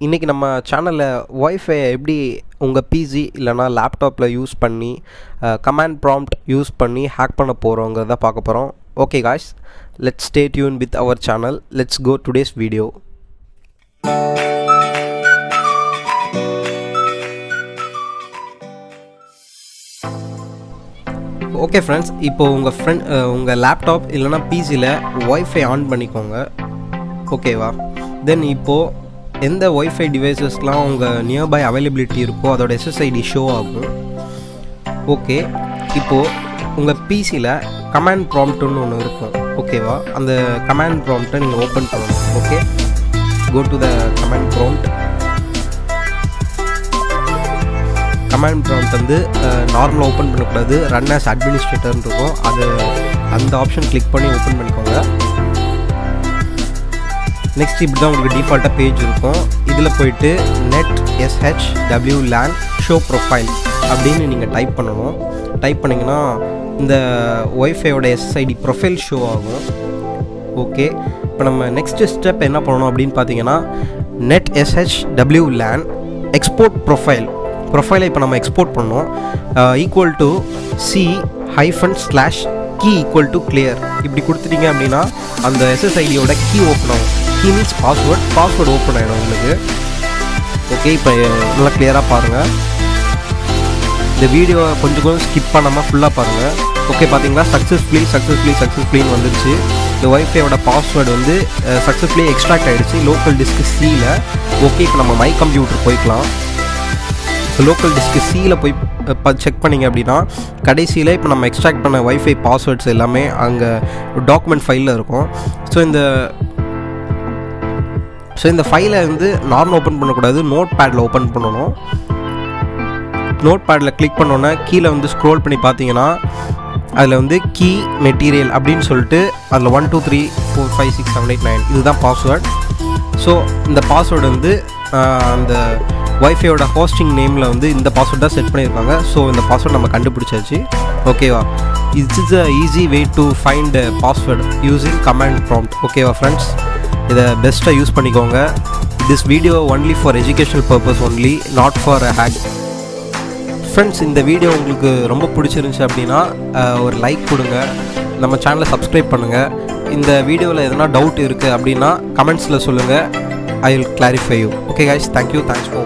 இன்றைக்கி நம்ம சேனலில் ஒய்ஃபை எப்படி உங்கள் பிசி இல்லைனா லேப்டாப்பில் யூஸ் பண்ணி கமாண்ட் ப்ராம்ப்ட் யூஸ் பண்ணி ஹேக் பண்ண போகிறோங்கிறத பார்க்க போகிறோம். Okay guys, let's stay tune with our channel. Let's go today's video. Okay friends, இப்போது உங்கள் லேப்டாப் இல்லைனா பிசியில் ஒய்ஃபை ஆன் பண்ணிக்கோங்க. ஓகேவா? தென் இப்போது எந்த ஒய்ஃபை டிவைசஸ்லாம் உங்கள் நியர்பை அவைலபிலிட்டி இருக்கோ அதோட SSID ஷோ ஆகும். ஓகே, இப்போது உங்கள் பிசியில் கமாண்ட் ப்ராம்ப்ட்னு ஒன்று இருக்கும். ஓகேவா? அந்த கமாண்ட் ப்ராம்ப்டை நீங்கள் ஓப்பன் பண்ணணும். Okay, go to the command prompt. Command prompt வந்து நார்மலாக ஓப்பன் பண்ணக்கூடாது, ரன் ஆஸ் அட்மினிஸ்ட்ரேட்டர்னு இருக்கும். அந்த ஆப்ஷன் கிளிக் பண்ணி ஓப்பன் பண்ணிக்கோங்க. நெக்ஸ்ட் இப்படி தான் உங்களுக்கு டிஃபால்ட்டாக பேஜ் இருக்கும். இதில் போயிட்டு நெட் SHWLAN ஷோ ப்ரொஃபைல் அப்படின்னு நீங்கள் டைப் பண்ணணும். டைப் பண்ணிங்கன்னா இந்த ஒய்ஃபையோட SSID ப்ரொஃபைல் ஷோ ஆகும். ஓகே, இப்போ நம்ம நெக்ஸ்ட் ஸ்டெப் என்ன பண்ணணும் அப்படின்னு பார்த்தீங்கன்னா நெட் SHWLAN எக்ஸ்போர்ட் ப்ரொஃபைலை இப்போ நம்ம எக்ஸ்போர்ட் பண்ணோம். Equal to C-/key equal to clear இப்படி கொடுத்துட்டீங்க அப்படின்னா அந்த SSIDயோட கீ ஓப்பன் ஆகும். கீ மீன்ஸ் பாஸ்வேர்டு ஓப்பன் ஆகிடும் உங்களுக்கு. ஓகே, இப்போ நல்லா கிளியராக பாருங்கள். இந்த வீடியோவை கொஞ்சம் ஸ்கிப் பண்ணாமல் ஃபுல்லாக பாருங்கள். ஓகே, பார்த்தீங்களா? சக்ஸஸ்ஃபுல்லி வந்துடுச்சு. இந்த ஒய்ஃபையோட பாஸ்வேர்டு வந்து சக்ஸஸ்ஃபுல்லி எக்ஸ்ட்ராக்ட் ஆகிடுச்சு லோக்கல் டிஸ்க் சியில். ஓகே, இப்போ நம்ம மை கம்ப்யூட்டர் போய்க்கலாம். லோக்கல் டிஸ்க் சியில் போய் செக் பண்ணிங்க அப்படின்னா கடைசியில் இப்போ நம்ம எக்ஸ்ட்ராக்ட் பண்ண ஒய்ஃபை பாஸ்வேர்ட்ஸ் எல்லாமே அங்கே டாக்குமெண்ட் ஃபைலில் இருக்கும். ஸோ இந்த ஃபைலை வந்து நார்மல் ஓப்பன் பண்ணக்கூடாது, நோட் பேடில் ஓப்பன் பண்ணணும். நோட் பேடில் கிளிக் பண்ணோன்னே கீழே வந்து ஸ்க்ரோல் பண்ணி பார்த்தீங்கன்னா அதில் வந்து கீ மெட்டீரியல் அப்படின்னு சொல்லிட்டு அதில் 1 2 3 4 5 6 7 8 9 இதுதான் பாஸ்வேர்ட். ஸோ இந்த பாஸ்வேர்டு வந்து அந்த ஒய்ஃபையோட ஹோஸ்டிங் நேமில் வந்து இந்த பாஸ்வேர்ட் தான் செட் பண்ணியிருக்காங்க. ஸோ இந்த பாஸ்வேர்ட் நம்ம கண்டுபிடிச்சாச்சு. ஓகேவா? It's a easy way to find password using command prompt. ஓகேவா ஃப்ரெண்ட்ஸ்? இதை பெஸ்ட்டாக யூஸ் பண்ணிக்கோங்க. This video only for educational purpose only, not for a hack. Friends, இந்த வீடியோ உங்களுக்கு ரொம்ப பிடிச்சிருந்துச்சு அப்படின்னா ஒரு லைக் கொடுங்க, நம்ம சேனலை சப்ஸ்கிரைப் பண்ணுங்கள். இந்த வீடியோவில் எதனா டவுட் இருக்குது அப்படின்னா கமெண்ட்ஸில் சொல்லுங்கள். I will clarify you. Okay guys, thank you. Thanks for